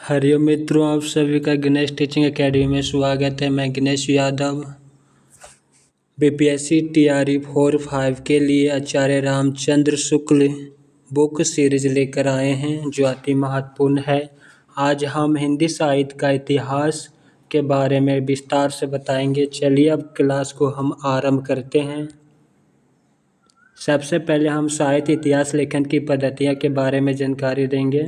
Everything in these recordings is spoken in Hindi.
हरिओम मित्रों, आप सभी का गणेश टीचिंग एकेडमी में स्वागत है। मैं गणेश यादव बीपीएससी टीआरई 4-5 के लिए आचार्य रामचंद्र शुक्ल बुक सीरीज लेकर आए हैं जो अति महत्वपूर्ण है। आज हम हिंदी साहित्य का इतिहास के बारे में विस्तार से बताएंगे। चलिए अब क्लास को हम आरंभ करते हैं। सबसे पहले हम साहित्य इतिहास लेखन की पद्धतियों के बारे में जानकारी देंगे।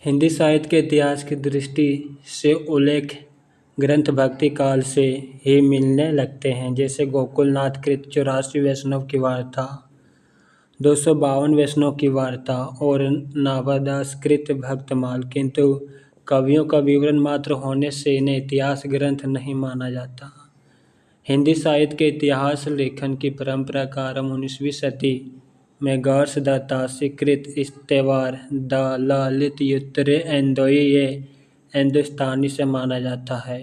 हिंदी साहित्य के इतिहास की दृष्टि से उल्लेख ग्रंथ भक्ति काल से ही मिलने लगते हैं, जैसे गोकुलनाथ कृत 84 वैष्णव की वार्ता, 252 वैष्णव की वार्ता और नाभादास कृत भक्तमाल। किंतु कवियों का विवरण मात्र होने से इन्हें इतिहास ग्रंथ नहीं माना जाता। हिंदी साहित्य के इतिहास लेखन की परंपरा का आरंभ 19वीं सदी में घोषदातासी कृत इस्तेवार द ललित युत्तरे एंदोई ये हिंदुस्तानी से माना जाता है।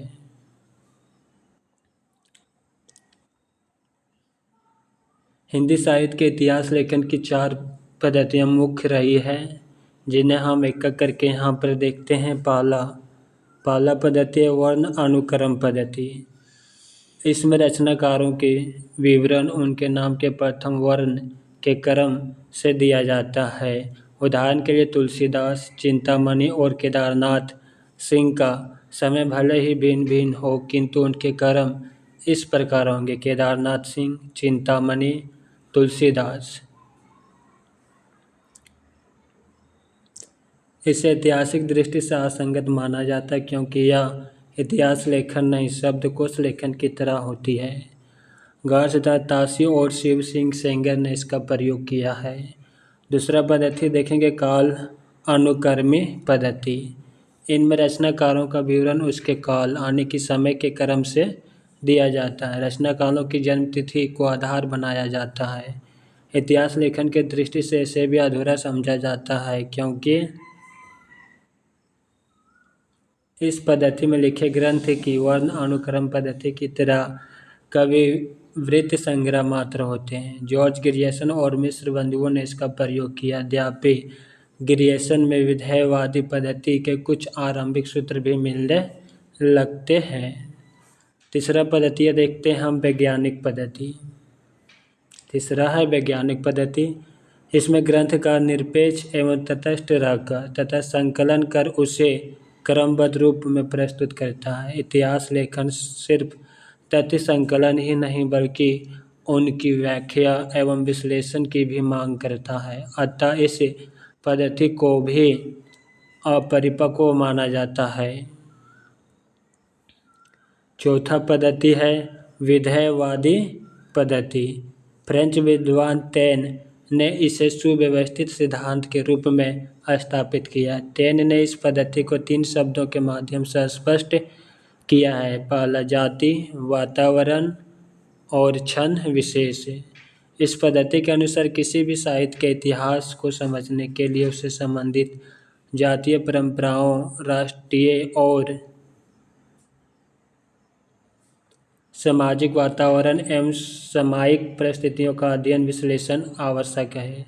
हिंदी साहित्य के इतिहास लेखन की 4 पद्धतियाँ मुख्य रही हैं, जिन्हें हम एक एक करके यहाँ पर देखते हैं। पहला पद्धति है वर्ण अनुक्रम पद्धति। इसमें रचनाकारों के विवरण उनके नाम के प्रथम वर्ण के क्रम से दिया जाता है। उदाहरण के लिए तुलसीदास, चिंतामणि और केदारनाथ सिंह का समय भले ही भिन्न भिन्न हो, किंतु उनके क्रम इस प्रकार होंगे: केदारनाथ सिंह, चिंतामणि, तुलसीदास। इसे ऐतिहासिक दृष्टि से असंगत माना जाता है, क्योंकि यह इतिहास लेखन नहीं शब्दकोश लेखन की तरह होती है। घोषदास तासी और शिव सिंह सेंगर ने इसका प्रयोग किया है। दूसरा पद्धति देखेंगे काल अनुक्रमी पद्धति। इनमें रचनाकारों का विवरण उसके काल आने की समय के क्रम से दिया जाता है। रचनाकारों की जन्म तिथि को आधार बनाया जाता है। इतिहास लेखन की दृष्टि से इसे भी अधूरा समझा जाता है, क्योंकि इस पद्धति में लिखे ग्रंथ की वर्ण अनुक्रम पद्धति की तरह कवि वृत्त संग्रह मात्र होते हैं। जॉर्ज ग्रियर्सन और मिश्र बंधुओं ने इसका प्रयोग किया। यद्यपि ग्रियर्सन में विधेयवादी पद्धति के कुछ आरंभिक सूत्र भी मिलने लगते हैं। तीसरा पद्धति देखते हैं हम वैज्ञानिक पद्धति। तीसरा है वैज्ञानिक पद्धति। इसमें ग्रंथ का निरपेक्ष एवं तटस्थ रहकर तथा संकलन कर उसे क्रमबद्ध रूप में प्रस्तुत करता है। इतिहास लेखन सिर्फ तथ्य संकलन ही नहीं बल्कि उनकी व्याख्या एवं विश्लेषण की भी मांग करता है। अतः इस पद्धति को भी अपरिपक्व माना जाता है। चौथा पद्धति है विधेयवादी पद्धति। फ्रेंच विद्वान टैन ने इसे सुव्यवस्थित सिद्धांत के रूप में स्थापित किया। टैन ने इस पद्धति को 3 शब्दों के माध्यम से स्पष्ट किया है। पहला जाति, वातावरण और क्षण विशेष। इस पद्धति के अनुसार किसी भी साहित्य के इतिहास को समझने के लिए उससे संबंधित जातीय परंपराओं, राष्ट्रीय और सामाजिक वातावरण एवं सामयिक परिस्थितियों का अध्ययन विश्लेषण आवश्यक है।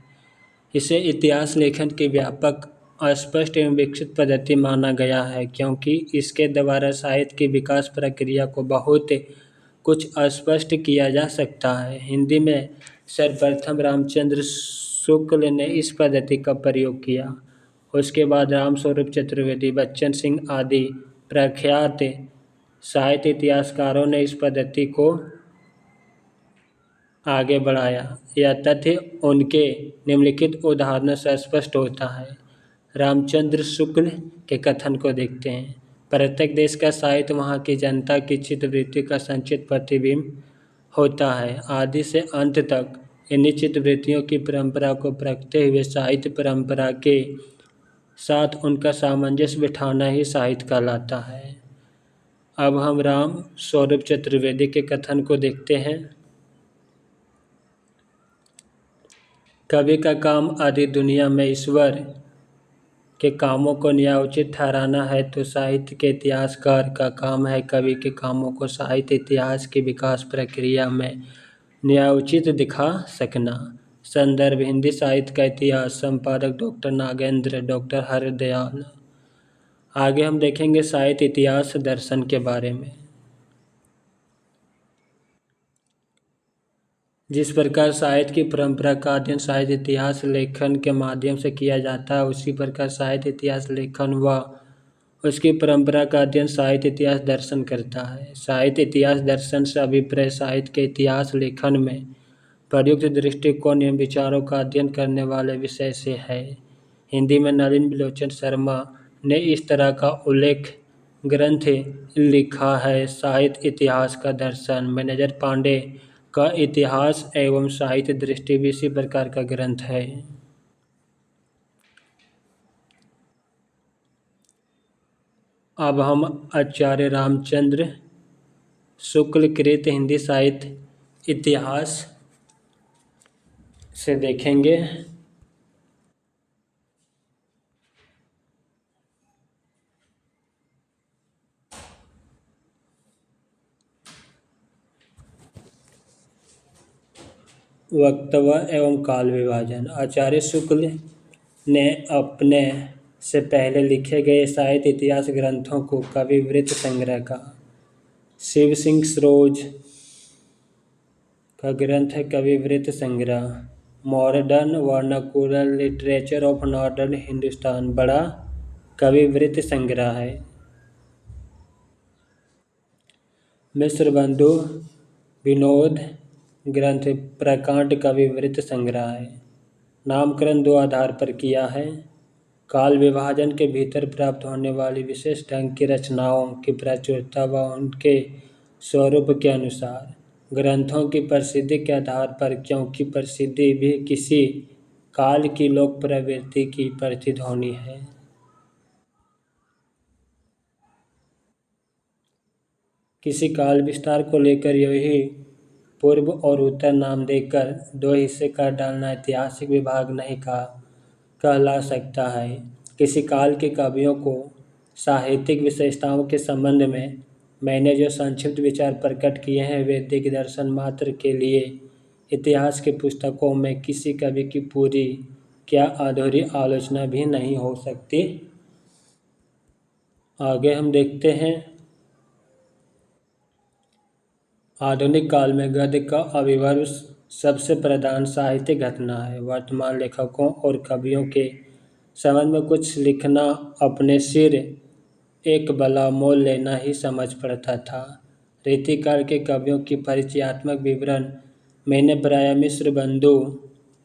इसे इतिहास लेखन की व्यापक, स्पष्ट एवं विकसित पद्धति माना गया है, क्योंकि इसके द्वारा साहित्य की विकास प्रक्रिया को बहुत कुछ स्पष्ट किया जा सकता है। हिंदी में सर्वप्रथम रामचंद्र शुक्ल ने इस पद्धति का प्रयोग किया। उसके बाद रामस्वरूप चतुर्वेदी, बच्चन सिंह आदि प्रख्यात साहित्य इतिहासकारों ने इस पद्धति को आगे बढ़ाया। यह तथ्य उनके निम्नलिखित उदाहरणों से स्पष्ट होता है। रामचंद्र शुक्ल के कथन को देखते हैं। प्रत्येक देश का साहित्य वहाँ की जनता की चित्तवृत्ति का संचित प्रतिबिंब होता है। आदि से अंत तक इन्हीं चित्तवृत्तियों की परंपरा को परखते हुए साहित्य परंपरा के साथ उनका सामंजस्य बिठाना ही साहित्य कहलाता है। अब हम राम स्वरूप चतुर्वेदी के कथन को देखते हैं। कवि का काम आदि दुनिया में ईश्वर के कामों को न्यायोचित ठहराना है, तो साहित्य के इतिहासकार का काम है कवि के कामों को साहित्य इतिहास की विकास प्रक्रिया में न्यायोचित दिखा सकना। संदर्भ हिंदी साहित्य का इतिहास, संपादक डॉक्टर नागेंद्र, डॉक्टर हरदयाल। आगे हम देखेंगे साहित्य इतिहास दर्शन के बारे में। जिस प्रकार साहित्य की परंपरा का अध्ययन साहित्य इतिहास लेखन के माध्यम से किया जाता है, उसी प्रकार साहित्य इतिहास लेखन व उसकी परंपरा का अध्ययन साहित्य इतिहास दर्शन करता है। साहित्य इतिहास दर्शन से अभिप्राय साहित्य के इतिहास लेखन में प्रयुक्त दृष्टिकोण एवं विचारों का अध्ययन करने वाले विषय से है। हिंदी में नलिन बिलोचन शर्मा ने इस तरह का उल्लेख ग्रंथ लिखा है। साहित्य इतिहास का दर्शन। मैनेजर पांडे का इतिहास एवं साहित्य दृष्टि भी इसी प्रकार का ग्रंथ है। अब हम आचार्य रामचंद्र शुक्ल कृत हिंदी साहित्य इतिहास से देखेंगे। वक्तव्य एवं काल विभाजन। आचार्य शुक्ल ने अपने से पहले लिखे गए साहित्य इतिहास ग्रंथों को कवि वृत्त संग्रह का, शिव सिंह सरोज का ग्रंथ है कवि वृत्त संग्रह, modern vernacular literature of northern Hindustan बड़ा कवि वृत्त संग्रह है। मिश्र बंधु विनोद ग्रंथ प्रकांड कवि वृत्त संग्रह है। नामकरण दो आधार पर किया है। काल विभाजन के भीतर प्राप्त होने वाली विशेष ढंग की रचनाओं की प्रचुरता व उनके स्वरूप के अनुसार ग्रंथों की प्रसिद्धि के आधार पर, क्योंकि प्रसिद्धि भी किसी काल की लोक प्रवृत्ति की प्रतिध्वनि है। किसी काल विस्तार को लेकर यही पूर्व और उत्तर नाम देकर दो हिस्से कर डालना ऐतिहासिक विभाग नहीं कहला सकता है। किसी काल के कवियों को साहित्यिक विशेषताओं के संबंध में मैंने जो संक्षिप्त विचार प्रकट किए हैं, वैदिक दर्शन मात्र के लिए इतिहास की पुस्तकों में किसी कवि की पूरी क्या अधूरी आलोचना भी नहीं हो सकती। आगे हम देखते हैं आधुनिक काल में गद्य का आविर्भाव सबसे प्रधान साहित्यिक घटना है। वर्तमान लेखकों और कवियों के संबंध में कुछ लिखना अपने सिर एक बला मोल लेना ही समझ पड़ता था। रीतिकाल के कवियों की परिचयात्मक विवरण मैंने प्रायः मिश्र बंधु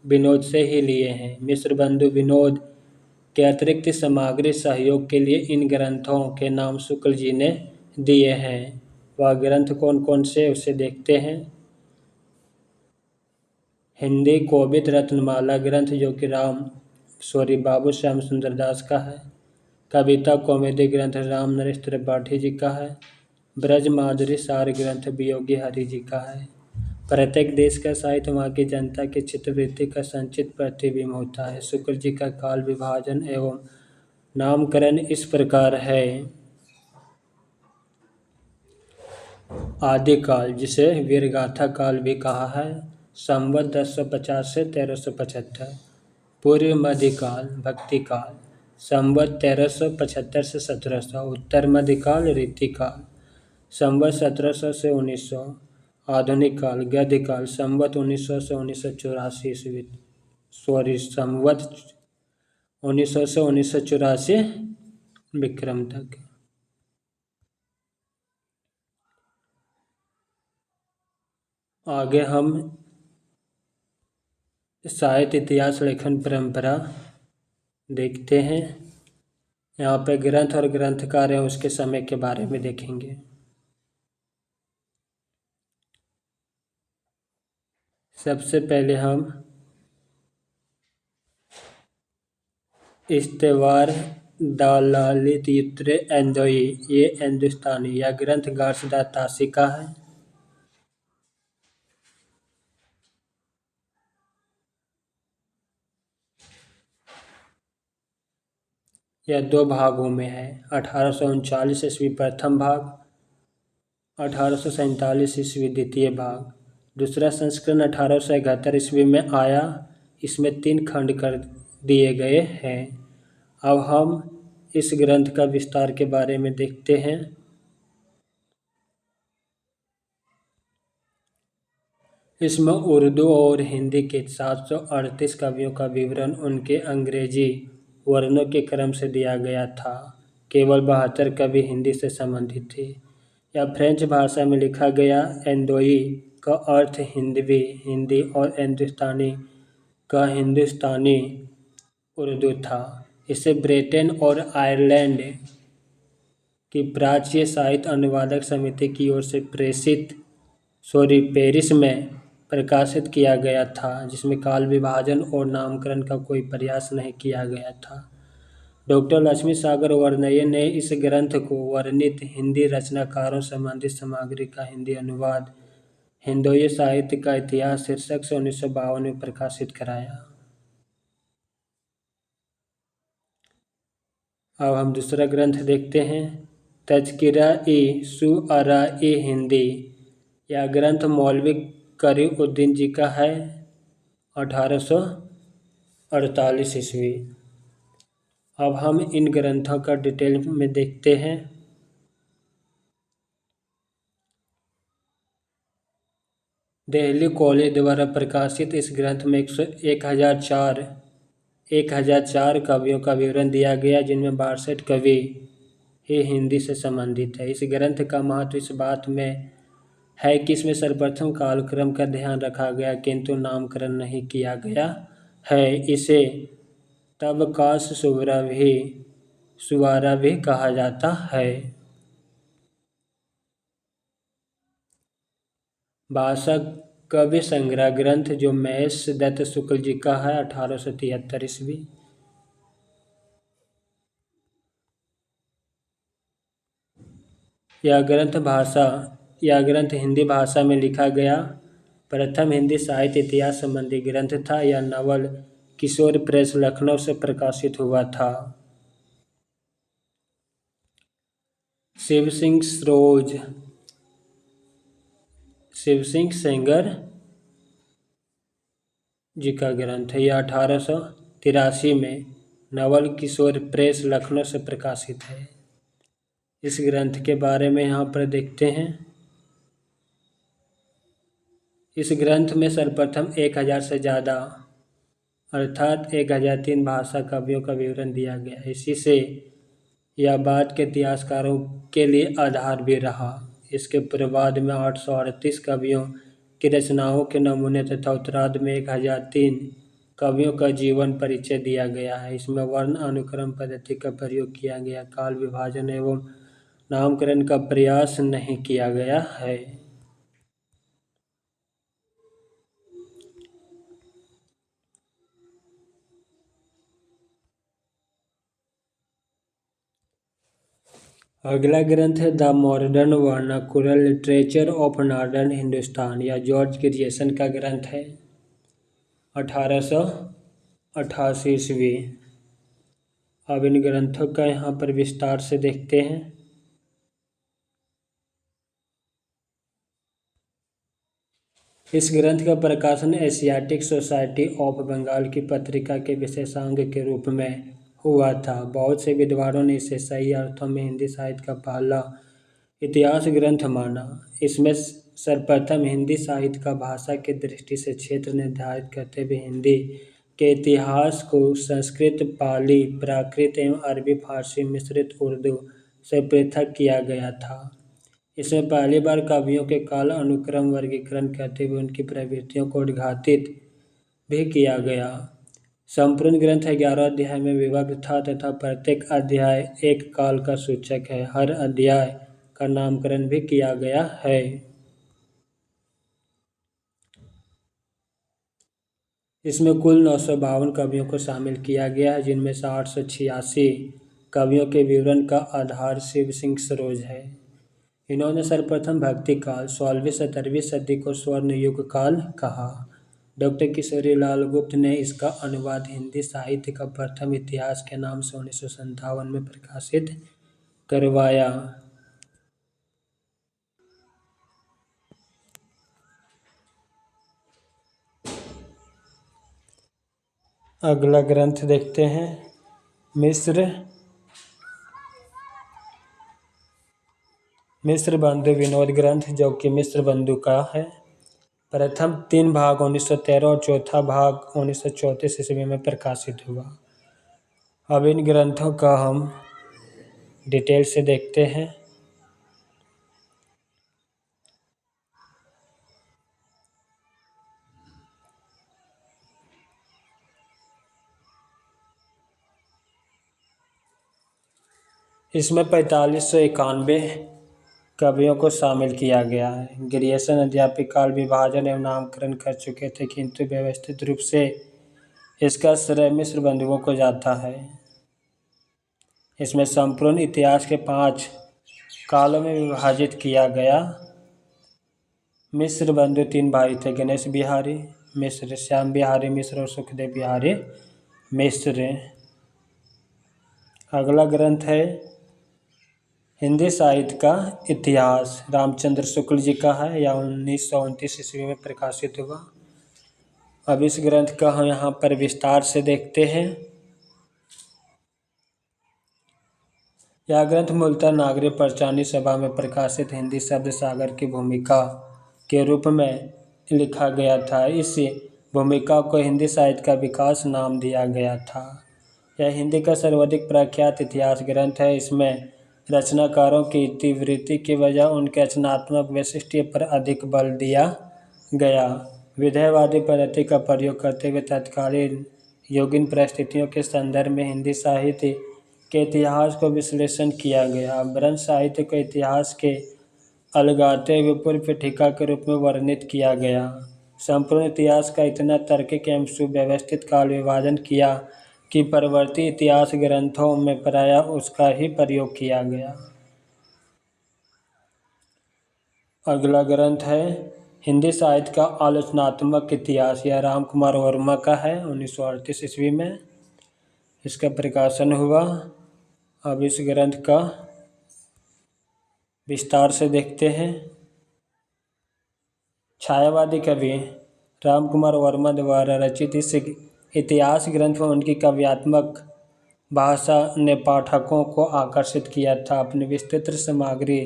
विनोद से ही लिए हैं। मिश्र बंधु विनोद के अतिरिक्त सामग्री सहयोग के लिए इन ग्रंथों के नाम शुक्ल जी ने दिए हैं। वह ग्रंथ कौन कौन से उसे देखते हैं। हिंदी कोविद रत्नमाला ग्रंथ जो कि बाबू श्याम सुंदर दास का है। कविता कॉमेडी ग्रंथ राम नरेश त्रिपाठी जी का है। ब्रज माधुरी सार ग्रंथ वियोगी हरि जी का है। प्रत्येक देश का साहित्य वहाँ की जनता की चित्तवृत्ति का संचित प्रतिबिंब होता है। शुक्ल जी का काल विभाजन एवं नामकरण इस प्रकार है। आदिकाल, जिसे वीरगाथा काल भी कहा है, संवत 1050 से 1375। पूर्व मध्यकाल भक्तिकाल, संवत 1375 से 1700। उत्तर मध्यकाल रीतिकाल, संवत 1700 से 1900। आधुनिक काल गद्यकाल, संवत 1900 से 1984 ईस्वी, संवत 1900 से 1984 विक्रम तक। आगे हम साहित्य इतिहास लेखन परंपरा देखते हैं। यहाँ पे ग्रंथ और ग्रंथकार हैं उसके समय के बारे में देखेंगे। सबसे पहले हम इस्तेवार दालालित युत्रे एंदोई, ये हिंदुस्तानी या ग्रंथ गार्सदा तासी का है। यह दो भागों में है। 1839 ईस्वी प्रथम भाग, 1847 ईस्वी द्वितीय भाग। दूसरा संस्करण 1871 ईस्वी में आया। इसमें 3 खंड कर दिए गए हैं। अब हम इस ग्रंथ का विस्तार के बारे में देखते हैं। इसमें उर्दू और हिंदी के 738 कवियों का विवरण उनके अंग्रेजी वर्णों के क्रम से दिया गया था। केवल 72 कवि हिंदी से संबंधित थे। यह फ्रेंच भाषा में लिखा गया। एंदोई का अर्थ हिंदवी, हिंदी और हिंदुस्तानी का हिंदुस्तानी उर्दू था। इसे ब्रिटेन और आयरलैंड की प्राच्य साहित्य अनुवादक समिति की ओर से पेरिस में प्रकाशित किया गया था, जिसमें काल विभाजन और नामकरण का कोई प्रयास नहीं किया गया था। डॉक्टर लक्ष्मी सागर वर्णय्य ने इस ग्रंथ को वर्णित हिंदी रचनाकारों संबंधित सामग्री का हिंदी अनुवाद हिंदोई साहित्य का इतिहास शीर्षक से 1952 में प्रकाशित कराया। अब हम दूसरा ग्रंथ देखते हैं, तज़किरा-ए-शुअरा-ए हिंदी। यह ग्रंथ मौलवी करीउद्दीन जी का है, 1848 ईस्वी। अब हम इन ग्रंथों का डिटेल में देखते हैं। दिल्ली कॉलेज द्वारा प्रकाशित इस ग्रंथ में 1004 कवियों का विवरण दिया गया, जिनमें 62 कवि ही हिंदी से संबंधित है। इस ग्रंथ का महत्व इस बात में है कि इसमें सर्वप्रथम कालक्रम का ध्यान रखा गया, किंतु नामकरण नहीं किया गया है। इसे तबकास सुवारा भी कहा जाता है। भाषा कवि संग्रह ग्रंथ जो महेश दत्त शुक्ल जी का है, 1873 ईस्वी। यह ग्रंथ हिंदी भाषा में लिखा गया प्रथम हिंदी साहित्य इतिहास संबंधी ग्रंथ था। यह नवल किशोर प्रेस लखनऊ से प्रकाशित हुआ था। शिव सिंह सेंगर जी का ग्रंथ है। यह 1883 में नवल किशोर प्रेस लखनऊ से प्रकाशित है। इस ग्रंथ के बारे में यहाँ पर देखते हैं। इस ग्रंथ में सर्वप्रथम 1000 से ज़्यादा अर्थात 1003 भाषा कवियों का विवरण दिया गया। इसी से यह बाद के इतिहासकारों के लिए आधार भी रहा। इसके पूर्वार्ध में 838 कवियों की रचनाओं के नमूने तथा उत्तरार्ध में 1003 कवियों का जीवन परिचय दिया गया है। इसमें वर्ण अनुक्रम पद्धति का प्रयोग किया गया, काल विभाजन एवं नामकरण का प्रयास नहीं किया गया है। अगला ग्रंथ है the modern vernacular literature of northern Hindustan. यह जॉर्ज ग्रियर्सन का ग्रंथ है, 1888 ईस्वी। अब इन ग्रंथों का यहाँ पर विस्तार से देखते हैं। इस ग्रंथ का प्रकाशन एशियाटिक सोसाइटी ऑफ बंगाल की पत्रिका के विशेषांग के रूप में हुआ था। बहुत से विद्वानों ने इसे सही अर्थों में हिंदी साहित्य का पहला इतिहास ग्रंथ माना। इसमें सर्वप्रथम हिंदी साहित्य का भाषा की दृष्टि से क्षेत्र निर्धारित करते हुए हिंदी के इतिहास को संस्कृत, पाली, प्राकृत एवं अरबी फारसी मिश्रित उर्दू से पृथक किया गया था। इसमें पहली बार कवियों के काल अनुक्रम वर्गीकरण करते हुए उनकी प्रवृत्तियों को उद्घाटित भी किया गया। संपूर्ण ग्रंथ 11 अध्याय में विभक्त था तथा प्रत्येक अध्याय एक काल का सूचक है। हर अध्याय का नामकरण भी किया गया है। इसमें कुल 952 कवियों को शामिल किया गया है, जिनमें से 886 कवियों के विवरण का आधार शिव सिंह सरोज है। इन्होंने सर्वप्रथम भक्ति काल 16वीं-17वीं सदी को स्वर्ण युग काल कहा। डॉक्टर किशोरी लाल गुप्त ने इसका अनुवाद हिंदी साहित्य का प्रथम इतिहास के नाम से 1957 में प्रकाशित करवाया। अगला ग्रंथ देखते हैं, मिस्र मिस्र बंधु विनोद ग्रंथ, जो कि मिस्र बंधु का है। प्रथम 3 भाग 1913 और चौथा भाग 1934 ईस्वी में प्रकाशित हुआ। अब इन ग्रंथों का हम डिटेल से देखते हैं। इसमें 4591 कवियों को शामिल किया गया है। ग्रियर्सन अध्यापिक काल विभाजन एवं नामकरण कर चुके थे, किंतु व्यवस्थित रूप से इसका श्रेय मिस्र बंधुओं को जाता है। इसमें संपूर्ण इतिहास के 5 कालों में विभाजित किया गया। मिस्र बंधु 3 भाई थे, गणेश बिहारी मिस्र, श्याम बिहारी मिस्र और सुखदेव बिहारी मिस्र। अगला ग्रंथ है हिंदी साहित्य का इतिहास, रामचंद्र शुक्ल जी का है, या 1929 ईस्वी में प्रकाशित हुआ। अब इस ग्रंथ का हम यहाँ पर विस्तार से देखते हैं। यह ग्रंथ मूलतः नागरिक पंचानी सभा में प्रकाशित हिंदी शब्द सागर की भूमिका के रूप में लिखा गया था। इस भूमिका को हिंदी साहित्य का विकास नाम दिया गया था। यह हिंदी का सर्वाधिक प्रख्यात इतिहास ग्रंथ है। इसमें रचनाकारों की इतिवृत्ति की बजाय उनके रचनात्मक वैशिष्ट्य पर अधिक बल दिया गया। विधेयवादी पद्धति का प्रयोग करते हुए तत्कालीन युगीन परिस्थितियों के संदर्भ में हिंदी साहित्य के इतिहास को विश्लेषण किया गया। ब्रज साहित्य को इतिहास के अलगाते हुए पूर्व पीठिका के रूप में वर्णित किया गया। संपूर्ण इतिहास का इतना तार्किक एवं सुव्यवस्थित काल विभाजन किया कि परवर्ती इतिहास ग्रंथों में प्रायः उसका ही प्रयोग किया गया। अगला ग्रंथ है हिंदी साहित्य का आलोचनात्मक इतिहास, यह राम कुमार वर्मा का है, 1938 ईस्वी में इसका प्रकाशन हुआ। अब इस ग्रंथ का विस्तार से देखते हैं। छायावादी कवि राम कुमार वर्मा द्वारा रचित इस इतिहास ग्रंथ में उनकी काव्यात्मक भाषा ने पाठकों को आकर्षित किया था। अपनी विस्तृत सामग्री,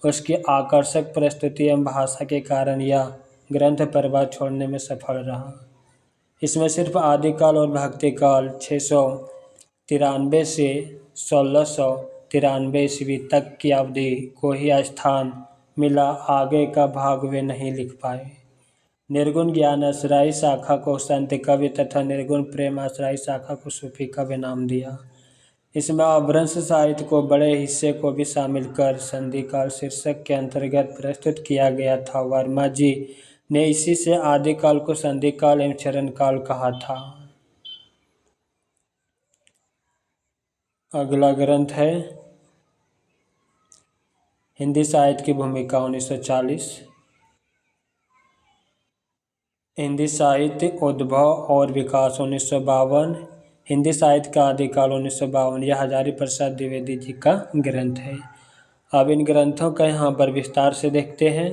उसकी आकर्षक प्रस्तुति एवं भाषा के कारण यह ग्रंथ प्रभाव छोड़ने में सफल रहा। इसमें सिर्फ आदिकाल और भक्तिकाल 693 से 1693 ईस्वी तक की अवधि को ही स्थान मिला, आगे का भाग वे नहीं लिख पाए। निर्गुण ज्ञान आश्रयी शाखा को संत कवि तथा निर्गुण प्रेम आश्रयी शाखा को सूफी कवि नाम दिया। इसमें अपभ्रंश साहित्य को बड़े हिस्से को भी शामिल कर संधिकाल शीर्षक के अंतर्गत प्रस्तुत किया गया था। वर्मा जी ने इसी से आदिकाल को संधिकाल एवं चरणकाल कहा था। अगला ग्रंथ है हिंदी साहित्य की भूमिका 1940। हिंदी साहित्य उद्भव और विकास 1952। हिंदी साहित्य का आदिकाल 1952। यह हजारी प्रसाद द्विवेदी जी का ग्रंथ है। अब इन ग्रंथों का यहाँ पर विस्तार से देखते हैं।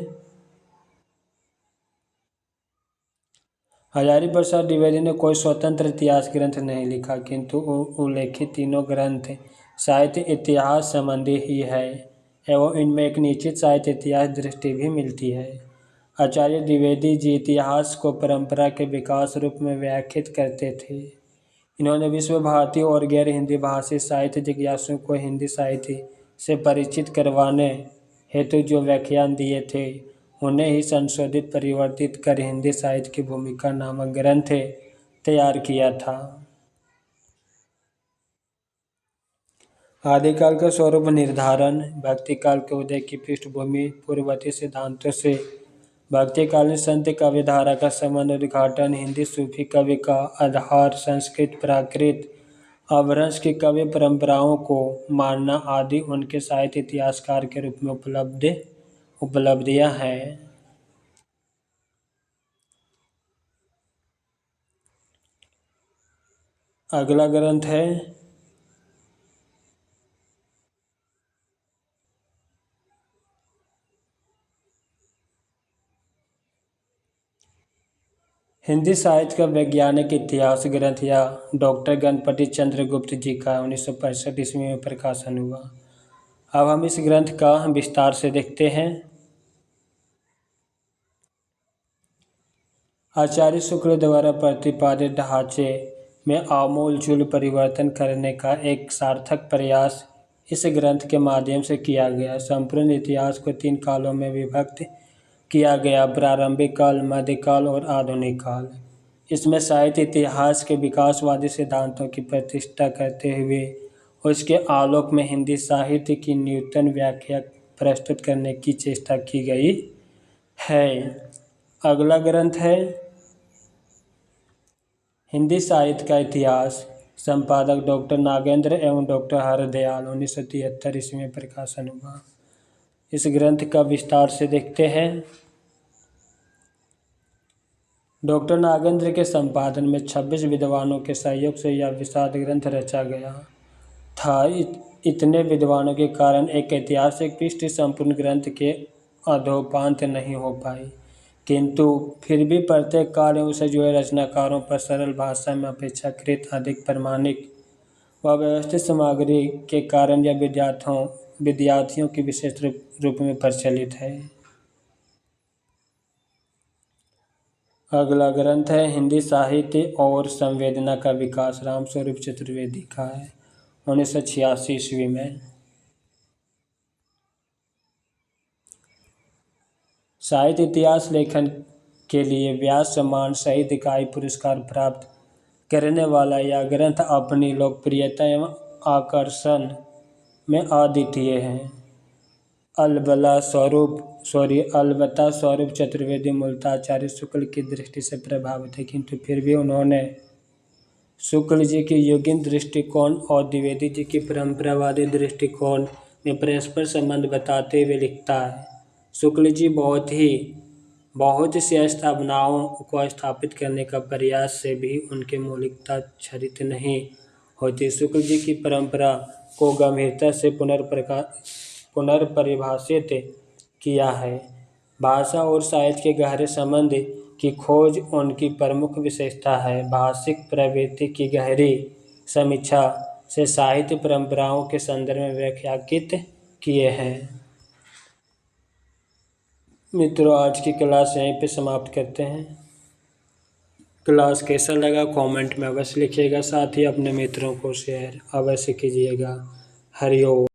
हजारी प्रसाद द्विवेदी ने कोई स्वतंत्र इतिहास ग्रंथ नहीं लिखा, किंतु उल्लेखित तीनों ग्रंथ साहित्य इतिहास संबंधी ही है एवं इनमें एक निश्चित साहित्य इतिहास दृष्टि भी मिलती है। आचार्य द्विवेदी जी इतिहास को परंपरा के विकास रूप में व्याख्यात करते थे। इन्होंने विश्व भारती और गैर हिंदी भाषी साहित्य जिज्ञासुओं को हिंदी साहित्य से परिचित करवाने हेतु जो व्याख्यान दिए थे, उन्हें ही संशोधित परिवर्तित कर हिंदी साहित्य की भूमिका नामक ग्रंथ तैयार किया था। आदिकाल का स्वरूप निर्धारण, भक्तिकाल के उदय की पृष्ठभूमि, पूर्ववर्ती सिद्धांतों से भक्तिकालीन संत काव्य धारा का संबंध, उद्घाटन, हिंदी सूफी कवि का आधार, संस्कृत प्राकृत अपभ्रंश की कवि परंपराओं को मानना आदि उनके साहित्य इतिहासकार के रूप में उपलब्धियां हैं। अगला ग्रंथ है हिंदी साहित्य का वैज्ञानिक इतिहास ग्रंथ या डॉक्टर गणपति चंद्र गुप्त जी का 1965 ईस्वी में प्रकाशन हुआ। अब हम इस ग्रंथ का विस्तार से देखते हैं। आचार्य शुक्ल द्वारा प्रतिपादित ढांचे में आमूलचूल परिवर्तन करने का एक सार्थक प्रयास इस ग्रंथ के माध्यम से किया गया। संपूर्ण इतिहास को 3 कालों में विभक्त किया गया: प्रारंभिक काल, मध्यकाल और आधुनिक काल। इसमें साहित्य इतिहास के विकासवादी सिद्धांतों की प्रतिष्ठा करते हुए उसके आलोक में हिंदी साहित्य की न्यूनतम व्याख्या प्रस्तुत करने की चेष्टा की गई है। अगला ग्रंथ है हिंदी साहित्य का इतिहास। संपादक डॉक्टर नागेंद्र एवं डॉक्टर हरदयाल, 1973 ईस्वी में प्रकाशन हुआ। इस ग्रंथ का विस्तार से देखते हैं। डॉक्टर नागेंद्र के संपादन में 26 विद्वानों के सहयोग से यह विशाल ग्रंथ रचा गया था। इतने विद्वानों के कारण एक ऐतिहासिक पृष्ठ संपूर्ण ग्रंथ के अधोपांत नहीं हो पाई, किंतु फिर भी प्रत्येक काल एवं उससे जुड़े रचनाकारों पर सरल भाषा में अपेक्षाकृत अधिक प्रामाणिक व व्यवस्थित सामग्री के कारण यह विद्यार्थियों की विशेष रूप में प्रचलित है। अगला ग्रंथ है हिंदी साहित्य और संवेदना का विकास। रामस्वरूप चतुर्वेदी का है, 1986 ईस्वी में। साहित्य इतिहास लेखन के लिए व्यास सम्मान सहित इकाई पुरस्कार प्राप्त करने वाला यह ग्रंथ अपनी लोकप्रियता एवं आकर्षण में अद्वितीय है। अलबत्ता स्वरूप चतुर्वेदी मूलतः आचार्य शुक्ल की दृष्टि से प्रभावित है, किंतु फिर भी उन्होंने शुक्ल जी की योगिन दृष्टिकोण और द्विवेदी जी की परंपरावादी दृष्टिकोण में परस्पर संबंध बताते हुए लिखता है। शुक्ल जी बहुत सी स्थापनाओं को स्थापित करने का प्रयास से भी उनकी मौलिकता क्षरित नहीं होती। शुक्ल जी की परंपरा को गंभीरता से पुनर्परिभाषित किया है। भाषा और साहित्य के गहरे संबंध की खोज उनकी प्रमुख विशेषता है। भाषिक प्रवृत्ति की गहरी समीक्षा से साहित्य परंपराओं के संदर्भ में व्याख्यायित किए हैं। मित्रों, आज की क्लास यहीं पे समाप्त करते हैं। क्लास कैसा लगा कमेंट में अवश्य लिखिएगा, साथ ही अपने मित्रों को शेयर अवश्य कीजिएगा। हरि ओम।